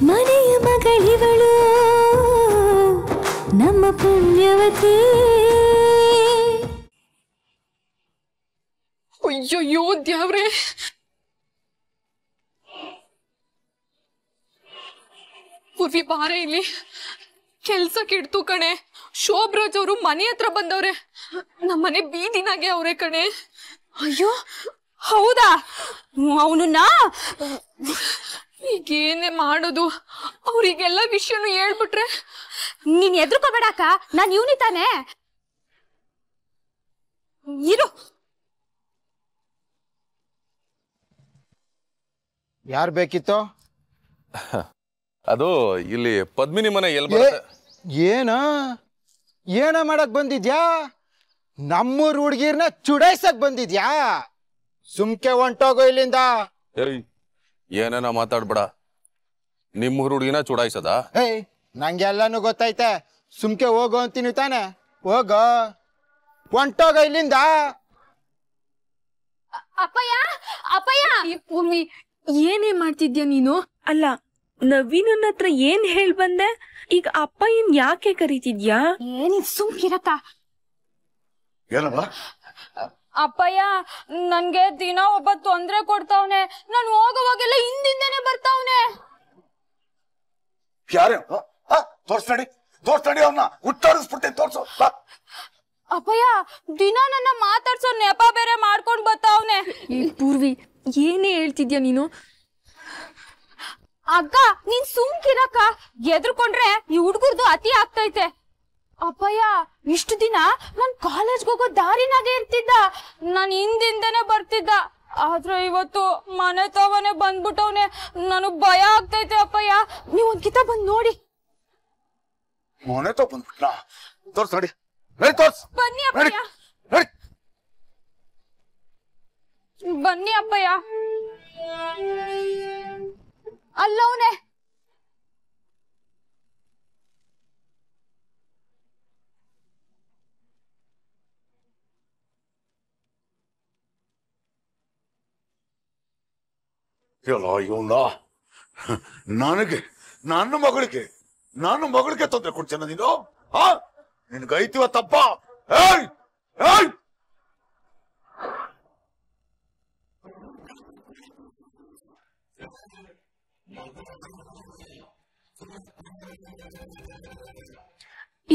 ಮನೆಯ ಮಗಳಿವಳು ನಮ್ಮ ಪುಣ್ಯವತಿ. ಅಯ್ಯಯ್ಯೋ ದ್ಯಾವ್ರೆ, ಪೂರ್ವಿ ಬಾರೆ ಇಲ್ಲಿ, ಕೆಲ್ಸ ಕೆಡ್ತು ಕಣೆ. ಶೋಭರಾಜ್ ಅವರು ಮನೆ ಹತ್ರ ಬಂದವ್ರೆ, ನಮ್ಮನೆ ಬೀದಿನಾಗೆ ಅವ್ರೆ ಕಣೆ. ಅಯ್ಯೋ ಹೌದಾ? ಅವನನ್ನ ಈಗೇನೆ ಮಾಡೋದು? ಅವ್ರಿಗೆಲ್ಲ ವಿಷಯನು ಹೇಳ್ಬಿಟ್ರೆ? ನೀನ್ ಎದ್ರುಕೋಬೇಡಕ್ಕ, ನಾನ್ ಇವನಿ ತಾನೆ. ಇರು. ಯಾರು ಬೇಕಿತ್ತು? ಅದು ಇಲ್ಲಿ ಪದ್ಮಿನಿ ಮನೆ ಎಲ್ಲಿ ಬರುತ್ತೆ? ಏನ ಮಾಡಕ್ ಬಂದಿದ್ಯಾ? ನಮ್ಮೂರ್ ಹುಡ್ಗಿರ್ನ ಚುಡಾಯ್ಸಕ್ ಬಂದಿದ್ಯಾ? ಸುಮ್ಕೆ ಹೊಂಟೋಗೋ ಇಲ್ಲಿಂದ. ಏಯ್, ಏನೇನ ಮಾತಾಡ್ಬೇಡ. ನಿಮ್ಮೂರ್ ಹುಡುಗಿನ ಚುಡಾಯಿಸದ? ಏಯ್, ನಂಗೆಲ್ಲಾನು ಗೊತ್ತೈತೆ. ಸುಮ್ಕೆ ಹೋಗೋ ಅಂತೀನಿ ತಾನೆ. ಹೋಗೋ, ಹೊಂಟೋಗೋ ಇಲ್ಲಿಂದ. ಅಪ್ಪಯ್ಯ ಅಪ್ಪಯ್ಯ. ಪೂರ್ವಿ, ಏನೇ ಮಾಡ್ತಿದ್ಯಾ ನೀನು? ಅಲ್ಲ, ನವೀನನ್ನ ಹತ್ರ ಏನ್ ಹೇಳ್ ಬಂದೆ? ಈಗ ಅಪ್ಪ ಏನ್ ಯಾಕೆ ಕರೀತಿದ್ಯಾ? ಏನಿದ್ ಸುಮ್ಕಿರಕ್ಕ. ಏನಲ್ಲ ಅಪ್ಪಯ್ಯ, ನನ್ಗೆ ದಿನ ಒಬ್ಬ ತೊಂದ್ರೆ ಕೊಡ್ತಾವ್ನೆ. ನಾನು ಹೋಗೋವಾಗೆಲ್ಲ ಹಿಂದಿಂದೇನೆ ಬರ್ತಾವ್ನೆ. ಯಾರೇ? ತೋರ್ಸ್ನಡಿ ಅವನ್ನ ಹುಟ್ಟಾಡಿಸ್ಬಿಡ್ತೀನಿ, ತೋರ್ಸು. ಅಪ್ಪಯ್ಯ, ದಿನ ನನ್ನ ಮಾತಾಡ್ಸೋ ನೆಪ ಬೇರೆ ಮಾಡ್ಕೊಂಡ್ ಬರ್ತಾವ್ನೆ. ಪೂರ್ವಿ, ಏನೇ ಹೇಳ್ತಿದ್ಯಾ ನೀನು? ಅಕ್ಕ, ನೀನ್ ಸುಮ್ಕಿರಕ್ಕ. ಎದ್ರುಕೊಂಡ್ರೆ ಈ ಹುಡ್ಗುರ್ದು ಅತಿ ಆಗ್ತೈತೆ. ಅಪ್ಪಯ್ಯ, ಇಷ್ಟು ದಿನ ನಾನ್ ಕಾಲೇಜ್ಗೆ ಹೋಗೋ ದಾರಿನಾಗೆ ಇರ್ತಿದ್ದ. ನಾನ್ ಹಿಂದಿಂದನೇ ಬರ್ತಿದ್ದ. ಆದ್ರೆ ಇವತ್ತು ಮನೆ ತವನೆ ಬಂದ್ಬಿಟ್ಟವ್ನೆ. ನನಗ್ ಭಯ ಆಗ್ತೈತೆ ಅಪ್ಪಯ್ಯ. ನೀವ್ ಒಂದ್ಕಿತ ಬಂದ್ ನೋಡಿ. ಮನೆ ತೋ ಬಂದ್ಬಿಟ್ನಾ? ತೋರ್ಸ್ ನಡಿ, ನಡಿ ತೋರ್ಸ್. ಬನ್ನಿ ಅಪ್ಪಯ್ಯ, ನಡಿ. ಬನ್ನಿ ಅಪ್ಪಯ್ಯ. ಅಲ್ಲವನೇ. ಎಲ್ಲ ಇವನ್ನ ನನ್ನ ಮಗಳಿಗೆ ತೊಂದರೆ ಕೊಡ್ತೇನೆ ನೀನು? ನಿನ್ಗೈತಿವ ತಪ್ಪ? ಏಯ್ ಏಯ್,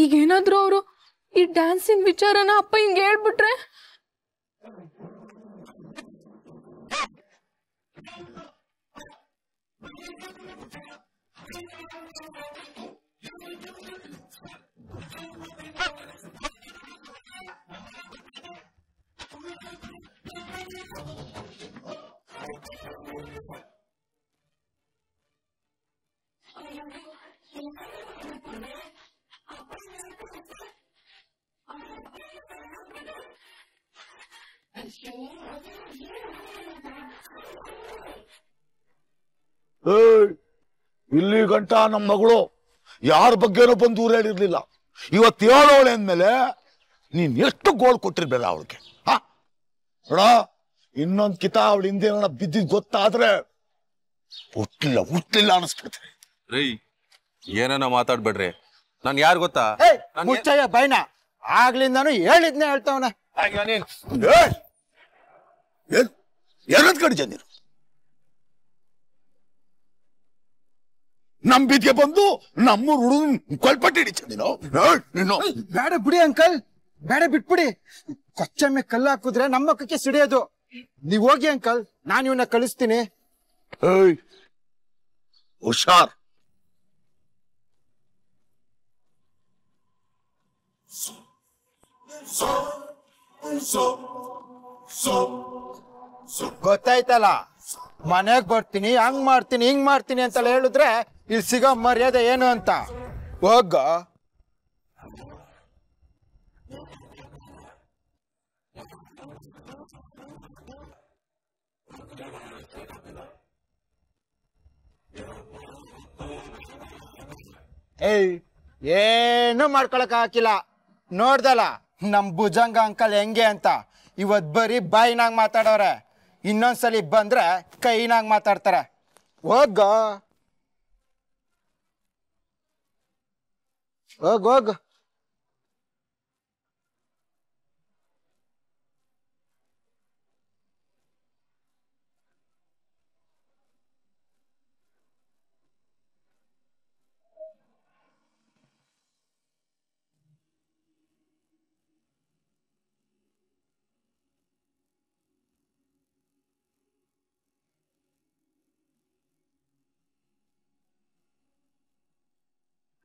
ಈಗೇನಾದ್ರು ಅವರು ಈ ಡ್ಯಾನ್ಸಿನ ವಿಚಾರನ ಅಪ್ಪ ಹಿಂಗ್ ಹೇಳ್ಬಿಟ್ರೆ? ಇಲ್ಲಿ ಗಂಟ ನಮ್ಮ ಮಗಳು ಯಾರ ಬಗ್ಗೆನೂ ಬಂದು ದೂರ ಹೇಳಿರ್ಲಿಲ್ಲ. ಇವತ್ತು ಹೇಳೋಳೆ ಅಂದ್ಮೇಲೆ ನೀನ್ ಎಷ್ಟು ಗೋಳ್ ಕೊಟ್ಟಿರ್ಬೇಡ ಅವಳಿಗೆ. ನೋಡ, ಇನ್ನೊಂದ್ ಕಿತ ಅವಳ ಹಿಂದೆ ಬಿದ್ದಿದ್ ಗೊತ್ತಾದ್ರೆ ಹುಟ್ಲಿಲ್ಲ ಅನಿಸ್ಬಿಡ್ತೀನಿ. ರೀ, ಏನೇನ ಮಾತಾಡ್ಬೇಡ್ರಿ. ನಾನ್ ಯಾರು ಗೊತ್ತಾ? ಮುಚ್ಚಯ್ಯ ಬೈನ. ಆಗ್ಲಿಂದಾನು ಹೇಳಿದ್ನೆ ಹೇಳ್ತಾವನ. ಏನಂತ ಕಡಿಜ ನೀನು? ನಮ್ ಬೀದಿಗೆ ಬಂದು ನಮ್ಮೂರ್ ಹುಡುಗನ್ ಕೊಲ್ಪಟ್ಟಿ ಹಿಡಿಚ ನೀನು? ಬೇಡ ಬಿಡಿ ಅಂಕಲ್, ಬೇಡ ಬಿಟ್ಬಿಡಿ. ಕೊಚ್ಚಮ್ಮೆ ಕಲ್ಲು ಹಾಕಿದ್ರೆ ನಮ್ಮ ಮಕ್ಕಕ್ಕೆ ಸಿಡಿಯೋದು. ನೀವ್ ಹೋಗಿ ಅಂಕಲ್, ನಾನು ಇವನ್ನ ಕಳಿಸ್ತೀನಿ. ಹುಷಾರ್. ಗೊತ್ತಾಯ್ತಲ್ಲ, ಮನೆಗ್ ಬರ್ತೀನಿ, ಹಂಗ್ ಮಾಡ್ತೀನಿ, ಹಿಂಗ್ ಮಾಡ್ತೀನಿ ಅಂತ ಹೇಳಿದ್ರೆ ಇಲ್ಲಿ ಸಿಗೋ ಮರ್ಯಾದೆ ಏನು ಅಂತ. ಹೋಗ. ಏನು ಮಾಡ್ಕೊಳಕ್ ಹಾಕಿಲ್ಲ. ನೋಡ್ದಲ್ಲ ನಮ್ ಭುಜಂಗ ಅಂಕಲ್ ಹೆಂಗೆ ಅಂತ. ಇವತ್ ಬರೀ ಬಾಯಿನಾಗ ಮಾತಾಡೋರೆ, ಇನ್ನೊಂದ್ಸಲಿ ಬಂದ್ರೆ ಕೈನಾಗ ಮಾತಾಡ್ತಾರೆ. ಹೋಗ. ಹೋಗ್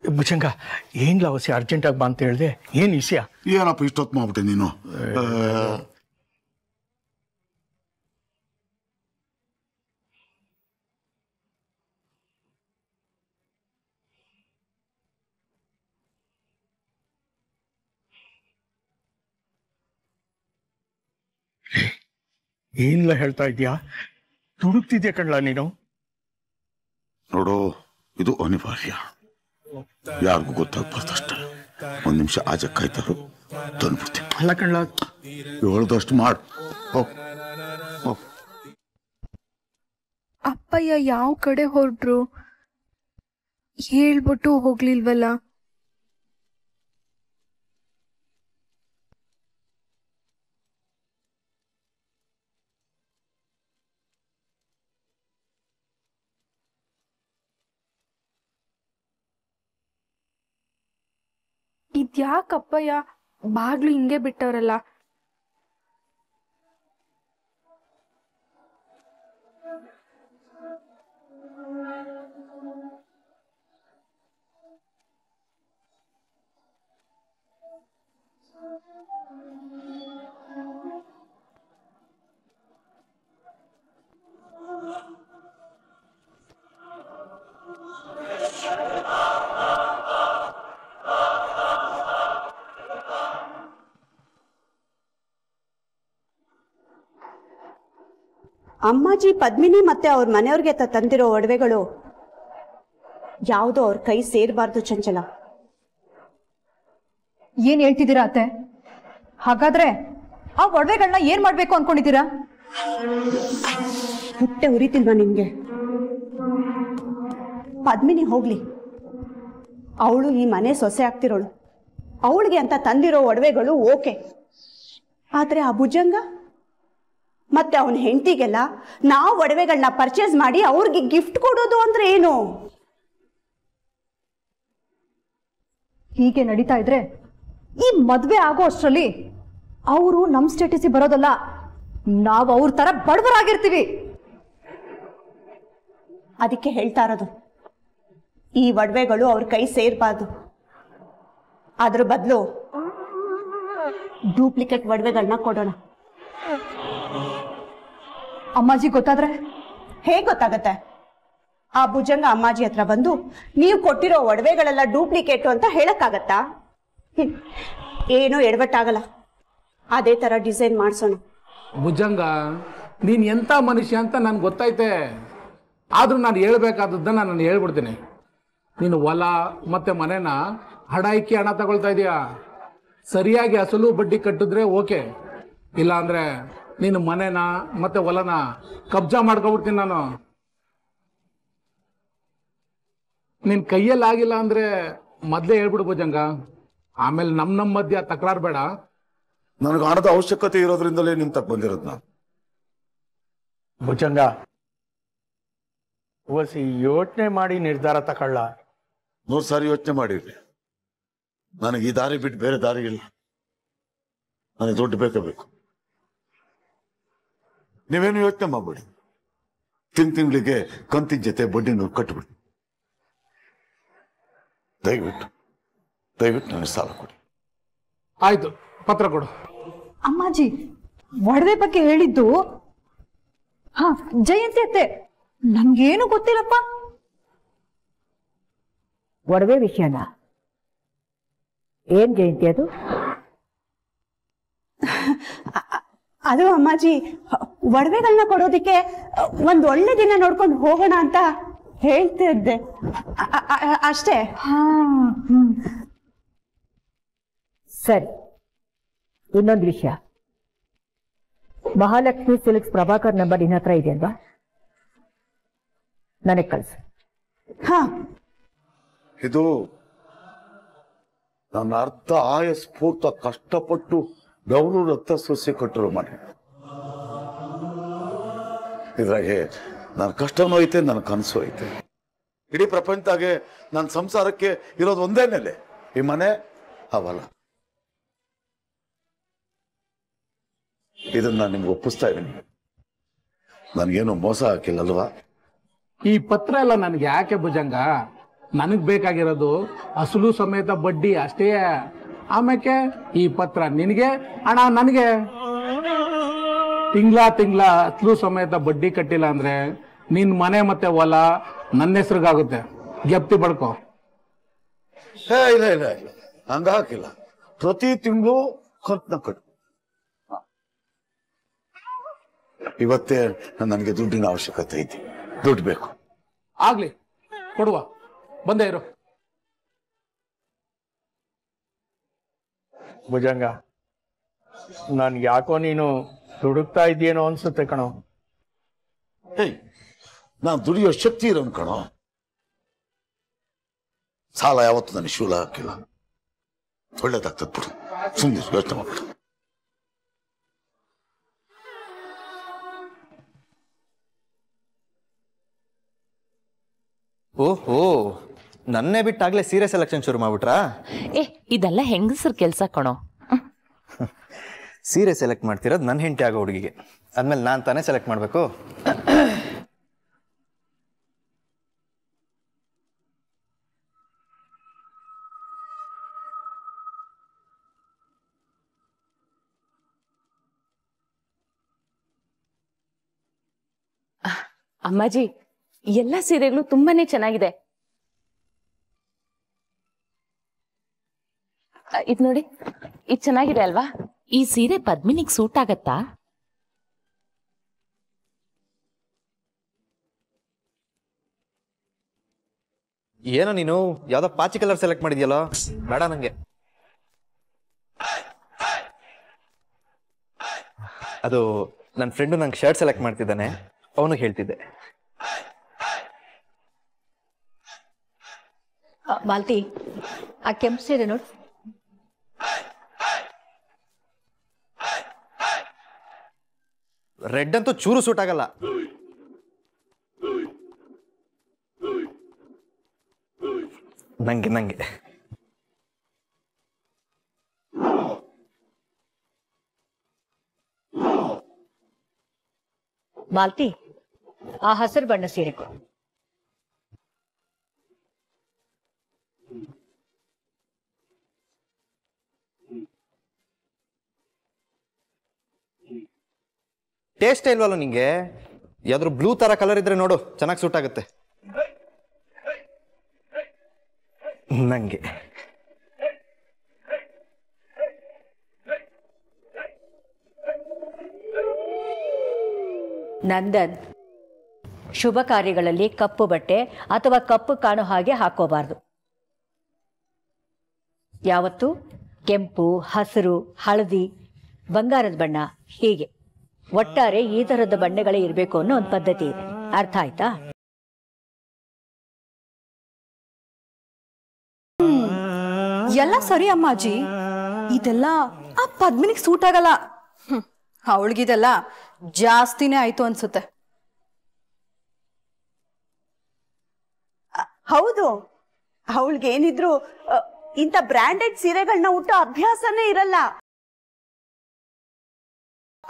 ಭುಜಂಗ ಏನ್ ಲವಸಿ ಅರ್ಜೆಂಟಾಗಿ ಬಾ ಅಂತ ಹೇಳಿದೆ. ಏನ್ ವಿಷಯ? ಏನಪ್ಪ ಇಷ್ಟೊತ್ತು ಮಾಡ್ಬಿಟ್ಟೆ ನೀನು? ಏನ್ಲ ಹೇಳ್ತಾ ಇದ್ಯಾ? ತುಡುಕ್ತಿದ್ಯಾ ಕಣ್ಲ ನೀನು? ನೋಡು, ಇದು ಅನಿವಾರ್ಯ, ಯಾರಿಗೂ ಗೊತ್ತಾಗ್ಬಾರ್ದಷ್ಟೇ. ಒಂದ್ ನಿಮಿಷ ಆಜೆ ಕಾಯ್ತಾರು, ತಂದ್ಬಿಡ್ತೀನಿ. ಅಲ್ಲ ಕಣ್ಲ, ಹೇಳ್ದಷ್ಟು ಮಾಡು. ಅಪ್ಪಯ್ಯ ಯಾವ ಕಡೆ ಹೊರಟ್ರು? ಹೇಳ್ಬಿಟ್ಟು ಹೋಗ್ಲಿಲ್ವಲ್ಲ? ಇದ್ಯಾಕಪ್ಪಯ್ಯ ಬಾಗ್ಲು ಹಿಂಗೆ ಬಿಟ್ಟವ್ರಲ್ಲ? ಅಮ್ಮಾಜಿ ಪದ್ಮಿನಿ ಮತ್ತೆ ಅವ್ರ ಮನೆಯವ್ರಿಗೆ ತಂದಿರೋ ಒಡವೆಗಳು ಯಾವುದೋ ಅವ್ರ ಕೈ ಸೇರಬಾರ್ದು ಚಂಚಲ. ಏನ್ ಹೇಳ್ತಿದ್ದೀರಾ ಅತ್ತೆ? ಹಾಗಾದ್ರೆ ಆ ಒಡವೆಗಳನ್ನ ಏನ್ ಮಾಡ್ಬೇಕು ಅನ್ಕೊಂಡಿದ್ದೀರಾ? ಹೊಟ್ಟೆ ಉರಿತಿಲ್ವಾ ನಿಮ್ಗೆ? ಪದ್ಮಿನಿ ಹೋಗ್ಲಿ, ಅವಳು ಈ ಮನೆ ಸೊಸೆ ಆಗ್ತಿರೋಳು, ಅವಳಿಗೆ ಅಂತ ತಂದಿರೋ ಒಡವೆಗಳು ಓಕೆ. ಆದ್ರೆ ಆ ಭುಜಂಗ ಮತ್ತೆ ಅವನ ಹೆಂಡತಿಗೆಲ್ಲ ನಾವು ಒಡವೆಗಳನ್ನ ಪರ್ಚೇಸ್ ಮಾಡಿ ಅವ್ರಿಗೆ ಗಿಫ್ಟ್ ಕೊಡೋದು ಅಂದ್ರೆ ಏನು? ಹೀಗೆ ನಡೀತಾ ಇದ್ರೆ ಈ ಮದ್ವೆ ಆಗೋ ಅಷ್ಟರಲ್ಲಿ ಅವರು ನಮ್ ಸ್ಟೇಟಸ್ ಬರೋದಲ್ಲ, ನಾವು ಅವ್ರ ತರ ಬಡವರಾಗಿರ್ತೀವಿ. ಅದಕ್ಕೆ ಹೇಳ್ತಾ ಇರೋದು, ಈ ಒಡವೆಗಳು ಅವ್ರ ಕೈ ಸೇರ್ಬಾರ್ದು. ಅದ್ರ ಬದಲು ಡೂಪ್ಲಿಕೇಟ್ ಒಡವೆಗಳನ್ನ ಕೊಡೋಣ. ಅಮ್ಮಾಜಿ ಗೊತ್ತಾದ್ರೆ? ಹೇಗೆ ಗೊತ್ತಾಗತ್ತೆ? ಆ ಭುಜಂಗ ಅಮ್ಮಾಜಿ ಹತ್ರ ಬಂದು ನೀವು ಕೊಟ್ಟಿರೋ ಒಡವೆಗಳೆಲ್ಲ ಡೂಪ್ಲಿಕೇಟು ಅಂತ ಹೇಳಕ್ಕಾಗತ್ತಾ? ಏನೋ ಎಡವಟ್ಟಾಗಲ್ಲ, ಅದೇ ತರ ಡಿಸೈನ್ ಮಾಡ್ಸೋಣ. ಭುಜಂಗ, ನೀನ್ ಎಂತ ಮನುಷ್ಯ ಅಂತ ನನ್ಗೆ ಗೊತ್ತೈತೆ. ಆದ್ರೂ ನಾನು ಹೇಳ್ಬೇಕಾದದ್ದನ್ನ ನಾನು ಹೇಳ್ಬಿಡ್ತೀನಿ. ನೀನು ಹೊಲ ಮತ್ತೆ ಮನೆನ ಹಡಾಯಿಕೆ ಹಣ ತಗೊಳ್ತಾ ಇದೀಯಾ. ಸರಿಯಾಗಿ ಅಸಲು ಬಡ್ಡಿ ಕಟ್ಟಿದ್ರೆ ಓಕೆ, ಇಲ್ಲ ಅಂದ್ರೆ ನೀನು ಮನೆನ ಮತ್ತೆ ಹೊಲನ ಕಬ್ಜಾ ಮಾಡ್ಕೊಬಿಡ್ತೀನಿ ನಾನು. ನಿನ್ ಕೈಯಲ್ಲಿ ಆಗಿಲ್ಲ ಅಂದ್ರೆ ಮೊದ್ಲೇ ಹೇಳ್ಬಿಡು ಭುಜಂಗ, ಆಮೇಲೆ ನಮ್ಮ ಮಧ್ಯ ತಕರಾರು ಬೇಡ. ನನಗೆ ಹಣದ ಅವಶ್ಯಕತೆ ಇರೋದ್ರಿಂದಲೇ ನಿಮ್ ತಕ್ಕ ಬಂದಿರೋದು ನಾನು. ಭುಜಂಗ, ಓಸಿ ಯೋಚನೆ ಮಾಡಿ ನಿರ್ಧಾರ ತಗೊಳ್ಳ. 100 ಸಾರಿ ಯೋಚನೆ ಮಾಡಿರ್ರಿ. ನನಗೆ ಈ ದಾರಿ ಬಿಟ್ಟು ಬೇರೆ ದಾರಿ ಇಲ್ಲ. ನನಗೆ ದುಡ್ಡು ಬೇಕು. ನೀವೇನು ಯೋಚನೆ ಮಾಡ್ಬೇಡಿ. ತಿಂಗಳಿಗೆ ಕಂತಿನ ಜೊತೆ ಬಡ್ಡಿನ ಕಟ್ಬಿಡಿ. ದಯವಿಟ್ಟು ನನಗೆ ಸಾಲ ಕೊಡಿ. ಆಯ್ತು, ಪತ್ರ ಕೊಡು. ಅಮ್ಮಾಜಿ ಒಡವೆ ಬಗ್ಗೆ ಹೇಳಿದ್ದು ಹಾ ಜಯಂತಿ ಅತ್ತೆ, ನನ್ಗೇನು ಗೊತ್ತಿಲ್ಲಪ್ಪ. ಒಡವೆ ವಿಷಯನ ಏನ್ ಜಯಂತಿ ಅದು? ಅದು ಅಮ್ಮಾಜಿ, ಒಡವೆಗಳನ್ನ ಕೊಡೋದಿಕ್ಕೆ ಒಂದ್ ಒಳ್ಳೆ ದಿನ ನೋಡ್ಕೊಂಡು ಹೋಗೋಣ ಅಂತ ಹೇಳ್ತಿದ್ದೆ ಅಷ್ಟೇ. ಸರಿ, ಇನ್ನೊಂದು ವಿಷಯ, ಮಹಾಲಕ್ಷ್ಮಿ ಸಿಲ್ಕ್ಸ್ ಪ್ರಭಾಕರ್ ನಂಬರ್ ನಿನ್ನ ಹತ್ರ ಇದೆ ಅಲ್ವಾ? ನನಗೆ ಕಳ್ಸು. ಇದು ನನ್ನ ಅರ್ಥ ಆಯಸ್ಫೂರ್ತ ಕಷ್ಟಪಟ್ಟು ಬೆವರು ರಕ್ತ ಸೊಸೆ ಕಟ್ಟರು ಮನೆ. ಇದ್ರಾಗೆ ನನ್ನ ಕಷ್ಟನೂ ಐತೆ, ನನ್ನ ಕನಸು ಐತೆ. ಇಡೀ ಪ್ರಪಂಚದಾಗೆ ನನ್ನ ಸಂಸಾರಕ್ಕೆ ಇರೋದು ಒಂದೇ ನೆಲೆ, ಈ ಮನೆ ಅವಲ್ಲ. ಇದನ್ನ ನಾನು ನಿಮ್ಗೆ ಒಪ್ಪಿಸ್ತಾ ಇದ್ದೀನಿ. ನನಗೇನು ಮೋಸ ಹಾಕಿಲ್ಲಲ್ವಾ? ಈ ಪತ್ರ ಎಲ್ಲ ನನಗೆ ಯಾಕೆ ಭುಜಂಗ? ನನಗ್ ಬೇಕಾಗಿರೋದು ಅಸಲು ಸಮೇತ ಬಡ್ಡಿ ಅಷ್ಟೇ. ಆಮೇಲೆ ಈ ಪತ್ರ ನಿನಗೆ, ಹಣ ನನಗೆ. ತಿಂಗಳ ಅಸಲು ಸಮೇತ ಬಡ್ಡಿ ಕಟ್ಟಿಲ್ಲ ಅಂದ್ರೆ ನಿನ್ ಮನೆ ಮತ್ತೆ ಹೊಲ ನನ್ನ ಹೆಸ್ರಿಗಾಗುತ್ತೆ. ಗೆಪ್ತಿ ಬಡ್ಕೋ. ಇಲ್ಲ ಇಲ್ಲ ಇಲ್ಲ, ಹಂಗ ಹಾಕಿಲ್ಲ. ಪ್ರತಿ ತಿಂಗಳು ಕಂತನ ಕಟ್ಟು. ಇವತ್ತೇ ನನಗೆ ದುಡ್ಡಿನ ಅವಶ್ಯಕತೆ ಐತಿ, ದುಡ್ಡು ಬೇಕು. ಆಗ್ಲಿ, ಕೊಡುವ. ಬಂದೇ ಇರು. ಭುಜಂಗ, ನಾನು ಯಾಕೋ ನೀನು ದುಡುಕ್ತಾ ಇದೆಯೇನೋ ಅನ್ಸುತ್ತೆ ಕಣೋ. ನಾನು ದುಡಿಯೋ ಶಕ್ತಿ ಇರೋನ್ ಕಣೋ. ಸಾಲ ಯಾವತ್ತು ನನಗೆ ಶೂಲ ಹಾಕಿಲ್ಲ. ಒಳ್ಳೇದಾಗ್ತದ ಬಿಡು, ಸುಮ್ಮನೆ ಯೋಚನೆ ಮಾಡ್ಬಿಡು. ಓಹೋ, ನನ್ನೇ ಬಿಟ್ಟಾಗ್ಲೇ ಸೀರೆ ಸೆಲೆಕ್ಷನ್ ಶುರು ಮಾಡ್ಬಿಟ್ರಾ? ಇದೆಲ್ಲ ಹೆಂಗಸರ್ ಕೆಲ್ಸ ಕಣೋ. ಸೀರೆ ಸೆಲೆಕ್ಟ್ ಮಾಡ್ತಿರೋದು ನನ್ನ ಹೆಂಡತಿ ಆಗೋ ಹುಡುಗಿಗೆ, ಆದ್ಮೇಲೆ ನಾನು ತಾನೇ ಸೆಲೆಕ್ಟ್ ಮಾಡಬೇಕು. ಅಮ್ಮಾಜಿ, ಎಲ್ಲ ಸೀರೆಗಳು ತುಂಬಾನೇ ಚೆನ್ನಾಗಿದೆ. ಇದ್ ನೋಡಿ, ಇದ್ ಚೆನ್ನಾಗಿದೆ ಅಲ್ವಾ? ಈ ಸೀರೆ ಪದ್ಮಿನಿಗ್ ಸೂಟ್ ಆಗತ್ತಾ? ಏನೋ ನೀನು ಯಾವ್ದೋ ಪಾಚಿ ಕಲರ್ ಸೆಲೆಕ್ಟ್ ಮಾಡಿದ್ಯಲ್ಲೋ, ಬೇಡ ನಂಗೆ. ಅದು ನನ್ನ ಫ್ರೆಂಡು ನಂಗೆ ಶರ್ಟ್ ಸೆಲೆಕ್ಟ್ ಮಾಡ್ತಿದ್ದಾನೆ, ಅವನು ಹೇಳ್ತಿದ್ದೆ. ಮಾಲ್ತಿ, ಆ ಕೆಂಪು ಸೀರೆ ನೋಡು. ರೆಡ್ ಅಂತೂ ಚೂರು ಸೂಟ್ ಆಗಲ್ಲ. ನಂಗೆ ಮಾಲ್ತಿ, ಆ ಹಸಿರು ಬಣ್ಣ ಸೀರೆ ಕೊಡು. ಟೇಸ್ಟ್ ಇಲ್ವಲ್ಲ ನಿಂಗೆ? ಯಾವ್ದಾದ್ರು ಬ್ಲೂ ತರ ಕಲರ್ ಇದ್ರೆ ನೋಡು, ಚೆನ್ನಾಗಿ ಸೂಟ್ ಆಗುತ್ತೆ ನಂಗೆ. ನಂದನ್, ಶುಭ ಕಾರ್ಯಗಳಲ್ಲಿ ಕಪ್ಪು ಬಟ್ಟೆ ಅಥವಾ ಕಪ್ಪು ಕಾಣೋ ಹಾಗೆ ಹಾಕೋಬಾರ್ದು. ಯಾವತ್ತು ಕೆಂಪು, ಹಸಿರು, ಹಳದಿ, ಬಂಗಾರದ ಬಣ್ಣ, ಹೀಗೆ ಒಟ್ಟಾರೆ ಈ ತರದ ಬಣ್ಣಗಳೇ ಇರಬೇಕು ಅನ್ನೋ ಒಂದು ಪದ್ಧತಿ ಇದೆ. ಅರ್ಥ ಆಯ್ತಾ? ಎಲ್ಲ ಸರಿ ಅಮ್ಮಾಜಿ, ಇದೆಲ್ಲ ಆ ಪದ್ಮಿನಿಗೆ ಸೂಟ್ ಆಗಲ್ಲ. ಅವಳಿಗಿದೆಲ್ಲ ಜಾಸ್ತಿನೇ ಆಯ್ತು ಅನ್ಸುತ್ತೆ. ಹೌದು, ಅವಳಿಗೇನಿದ್ರು ಇಂಥ ಬ್ರ್ಯಾಂಡೆಡ್ ಸೀರೆಗಳನ್ನ ಉಟ್ಟೋ ಅಭ್ಯಾಸನೇ ಇರಲ್ಲ.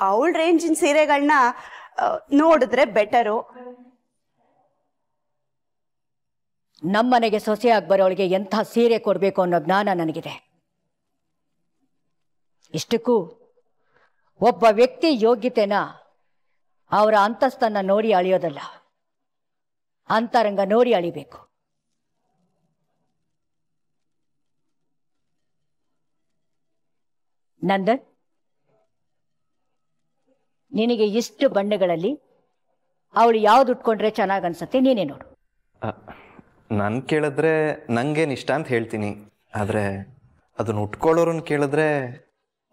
ಅವಳ ರೇಂಜಿನ ಸೀರೆಗಳನ್ನ ನೋಡಿದ್ರೆ ಬೆಟರು. ನಮ್ಮನೆಗೆ ಸೊಸೆಯಾಗಿ ಬರೋಳಿಗೆ ಎಂಥ ಸೀರೆ ಕೊಡಬೇಕು ಅನ್ನೋ ಜ್ಞಾನ ನನಗಿದೆ. ಇಷ್ಟಕ್ಕೂ ಒಬ್ಬ ವ್ಯಕ್ತಿ ಯೋಗ್ಯತೆನ ಅವರ ಅಂತಸ್ತನ್ನ ನೋಡಿ ಅಳಿಯೋದಲ್ಲ, ಅಂತರಂಗ ನೋಡಿ ಅಳಿಬೇಕು. ನಂದನ್, ನಿನಗೆ ಇಷ್ಟು ಬಣ್ಣಗಳಲ್ಲಿ ಅವಳು ಯಾವ್ದು ಉಟ್ಕೊಂಡ್ರೆ ಚೆನ್ನಾಗ್ ಅನ್ಸತ್ತೆ, ನೀನೇ ನೋಡು. ನಾನು ಕೇಳಿದ್ರೆ ನಂಗೇನು ಇಷ್ಟ ಅಂತ ಹೇಳ್ತೀನಿ, ಆದರೆ ಅದನ್ನು ಉಟ್ಕೊಳ್ಳೋರನ್ನ ಕೇಳಿದ್ರೆ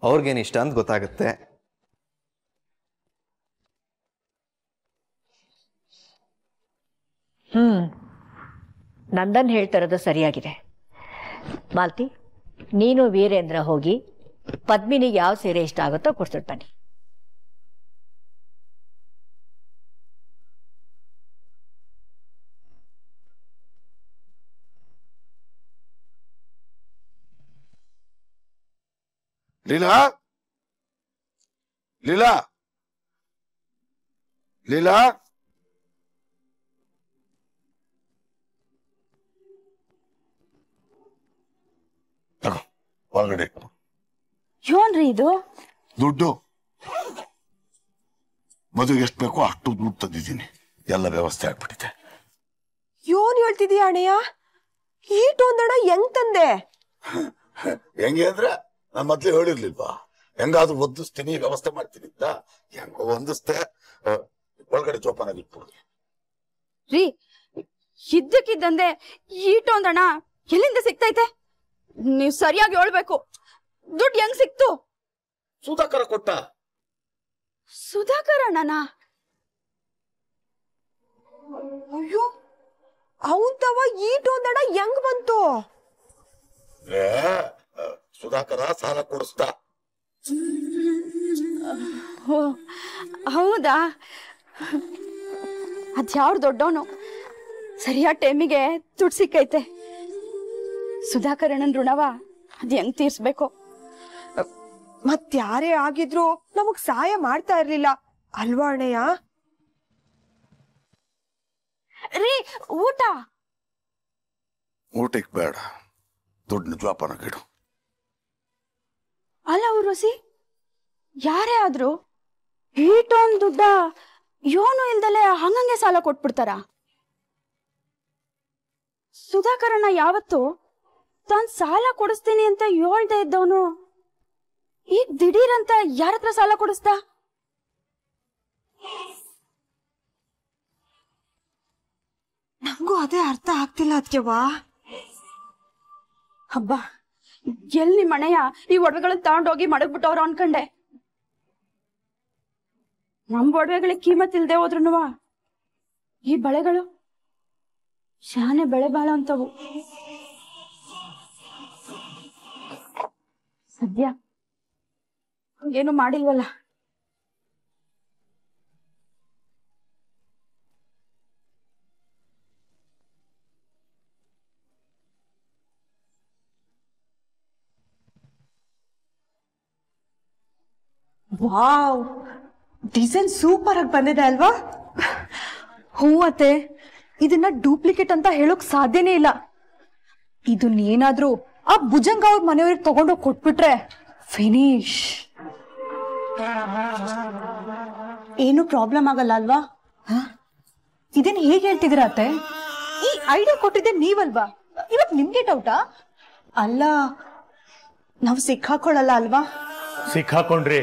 ಅವ್ರಿಗೇನು ಇಷ್ಟ ಅಂತ ಗೊತ್ತಾಗುತ್ತೆ. ನಂದನ್ ಹೇಳ್ತಿರೋದು ಸರಿಯಾಗಿದೆ. ಮಾಲ್ತಿ, ನೀನು ವೀರೇಂದ್ರ ಹೋಗಿ ಪದ್ಮಿನಿಗೆ ಯಾವ ಸೀರೆ ಇಷ್ಟ ಆಗುತ್ತೋ ಕೊಡ್ಸ್ಬಿಟ್ಟು ಬನ್ನಿ. ಲೀಲಾ ಲೀಲಾ ಲೀಲಾ ತಗೋ ಒಳಗಡೆ. ಏನ್ರಿ ಇದು? ದುಡ್ಡು ಮದುವೆಗೆ ಎಷ್ಟು ಬೇಕೋ ಅಷ್ಟು ದುಡ್ಡು ತಂದಿದ್ದೀನಿ. ಎಲ್ಲ ವ್ಯವಸ್ಥೆ ಆಗ್ಬಿಟ್ಟಿದೆ. ಏನ್ ಹೇಳ್ತಿದೀಯ ಅಣ್ಣಯ್ಯ? ಈಟೊಂದಣ ಹೆಂಗ್ ತಂದೆ? ಹೆಂಗೆ ಅಂದ್ರೆ ನಾನು ಮೊದ್ಲೇ ಹೇಳಿರ್ಲಿಲ್ವಾ, ಹೆಂಗಾದ್ರೂ ಹೊಂದಿಸ್ತೀನಿ, ವ್ಯವಸ್ಥೆ ಮಾಡ್ತೀನಿ ಅಂತ. ಹೆಂಗ ಹೊಂದಿಸ್ತೆ, ಒಳಗಡೆ ಜೋಪಾನಾಗಿ ಇಟ್ಬಿಡು. ರೀ, ಇದ್ದಕ್ಕಿದ್ದಂದೆ ಈಟೊಂದಣ ಎಲ್ಲಿಂದ ಸಿಗ್ತೈತೆ? ನೀವ್ ಸರಿಯಾಗಿ ಹೇಳ್ಬೇಕು. ದುಡ್ಡು ಹೆಂಗ್ ಸಿಕ್ತು? ಸುಧಾಕರ ಕೊಟ್ಟ. ಸುಧಾಕರ್ ಅಣ್ಣನ? ಅಯ್ಯೋ, ಅವನ್ ತವ ಈಟೊಂದಣ ಹೆಂಗ್ ಬಂತು? ಸುಧಾಕರ ಸಾಲ ಕೊಡಿಸ್ತ. ಹೌದಾ? ಅದ್ಯಾವ್ರು ದೊಡ್ಡವನು, ಸರಿಯಾದ ಟೈಮಿಗೆ ದುಡ್ಡು ಸಿಕ್ಕೈತೆ. ಸುಧಾಕರಣ್ಣನ್ ಋಣವ ಅದ್ ಹೆಂಗ್ ತೀರ್ಸ್ಬೇಕು? ಮತ್ಯಾರೇ ಆಗಿದ್ರು ನಮಗ್ ಸಹಾಯ ಮಾಡ್ತಾ ಇರ್ಲಿಲ್ಲ ಅಲ್ವಾ ಅಣ್ಣಯ್ಯ? ರೀ, ಊಟ ಊಟಕ್ಕೆ ಬೇಡ, ದುಡ್ಡನ್ನ ಜೋಪಾನಾಗಿಡು. ಅಲ್ಲ ಊರ್ವಸಿ, ಯಾರೇ ಆದ್ರೂ ಈಟೊಂದ್ ದುಡ್ಡ ಯೋನು ಇಲ್ದಲೆ ಹಂಗಂಗೆ ಸಾಲ ಕೊಟ್ಬಿಡ್ತಾರ? ಸುಧಾಕರಣ್ಣ ಯಾವತ್ತು ತಾನ್ ಸಾಲ ಕೊಡಿಸ್ತೀನಿ ಅಂತ ಹೇಳ್ದೆ ಇದ್ದವನು ಈಗ ದಿಢೀರ್ ಅಂತ ಯಾರತ್ರ ಸಾಲ ಕೊಡಿಸ್ದ? ನಂಗೂ ಅದೇ ಅರ್ಥ ಆಗ್ತಿಲ್ಲ ಅದ್ಕೆವಾ. ಹಬ್ಬ, ಎಲ್ಲಿ ನಿಮ್ ಮನೆಯ ಈ ಒಡವೆಗಳನ್ನ ತಗೊಂಡೋಗಿ ಮಡಗ್ಬಿಟ್ಟವ್ರು ಅನ್ಕಂಡೆ. ನಮ್ ಒಡವೆಗಳಿಗೆ ಕೀಮತ್ ಇಲ್ದೆ ಹೋದ್ರುನುವ ಈ ಬಳೆಗಳು ಶಾನೆ ಬೆಳೆ ಬಾಳ ಅಂತವು. ಸದ್ಯ ಏನು ಮಾಡಿಲ್ವಲ್ಲ. ವಾವ್, ಡಿಸೈನ್ ಸೂಪರ್ ಆಗಿ ಬಂದಿದೆ ಅಲ್ವಾ? ಹೂ ಅತ್ತೆ, ಇದನ್ನ ಡೂಪ್ಲಿಕೇಟ್ ಅಂತ ಹೇಳೋಕ್ ಸಾಧ್ಯನೇ ಇಲ್ಲ. ಇದನ್ನೇನಾದ್ರೂ ಆ ಭುಜಂಗ ಅವ್ರ ಮನೆಯವ್ರಿಗೆ ತಗೊಂಡೋಗಿ ಕೊಟ್ಬಿಟ್ರೆ ಫಿನಿಶ್. ಏನು ಪ್ರಾಬ್ಲಮ್ ಆಗಲ್ಲ ಅಲ್ವಾ? ಇದನ್ನ ಹೇಗೆ ಹೇಳ್ತಿದ್ದೀರಾ ಅತ್ತೆ? ಈ ಐಡಿಯಾ ಕೊಟ್ಟಿದ್ದೆ ನೀವಲ್ವಾ? ಇವತ್ ನಿಮ್ಗೆ ಡೌಟಾ? ಅಲ್ಲ, ನಾವು ಸಿಕ್ಕಾಕೊಳ್ಳಲ್ಲ ಅಲ್ವಾ? ಸಿಕ್ಕಾಕೊಂಡ್ರಿ